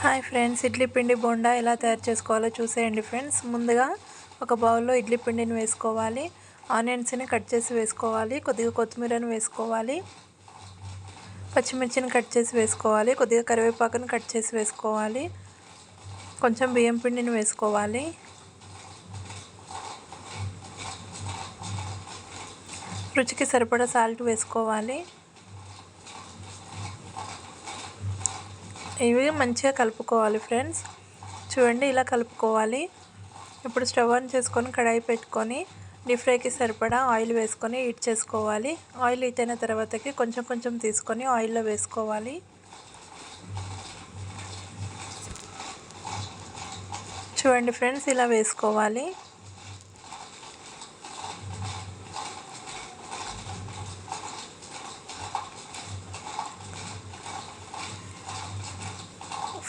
Hi friends, idli పిండి బోండా ఎలా తయారు చేసుకోవాలో చూసేయండి ఫ్రెండ్స్. ముందుగా ఒక బౌల్లో ఇడ్లీ పిండిని వేసుకోవాలి. ఆనియన్స్ని కట్ చేసి వేసుకోవాలి. కొద్దిగా కొత్తిమీరని వేసుకోవాలి. పచ్చిమిర్చిని కట్ చేసి వేసుకోవాలి. కొద్దిగా కరివేపాకుని కట్ చేసి వేసుకోవాలి. కొంచెం బియ్యం పిండిని వేసుకోవాలి. రుచికి సరిపడా సాల్ట్ వేసుకోవాలి. ఇవి మంచిగా కలుపుకోవాలి ఫ్రెండ్స్. చూడండి, ఇలా కలుపుకోవాలి. ఇప్పుడు స్టవ్ ఆన్ చేసుకొని కడాయి పెట్టుకొని డీప్ ఫ్రైకి సరిపడా ఆయిల్ వేసుకొని హీట్ చేసుకోవాలి. ఆయిల్ హీట్ అయిన తర్వాతకి కొంచెం కొంచెం తీసుకొని ఆయిల్లో వేసుకోవాలి. చూడండి ఫ్రెండ్స్, ఇలా వేసుకోవాలి.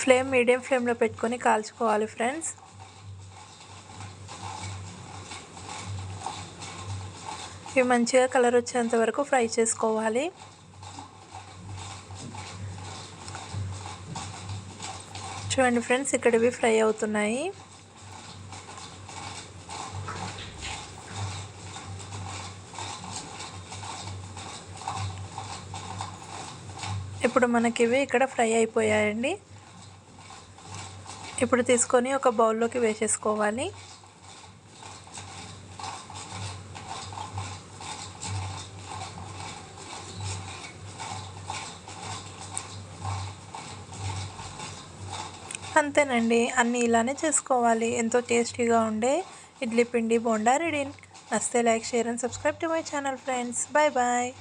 ఫ్లేమ్ మీడియం ఫ్లేమ్లో పెట్టుకొని కాల్చుకోవాలి ఫ్రెండ్స్. ఇవి మంచిగా కలర్ వచ్చేంత వరకు ఫ్రై చేసుకోవాలి. చూడండి ఫ్రెండ్స్, ఇక్కడ ఇవి ఫ్రై అవుతున్నాయి. ఇప్పుడు మనకి ఇవి ఇక్కడ ఫ్రై అయిపోయాయండి. ఇప్పుడు తీసుకొని ఒక బౌల్లోకి వేసేసుకోవాలి. అంతేనండి, అన్నీ ఇలానే చేసుకోవాలి. ఎంతో టేస్టీగా ఉండే ఇడ్లీ పిండి బోండా రెడీ. నచ్చితే like, share and subscribe to my channel friends. Bye bye.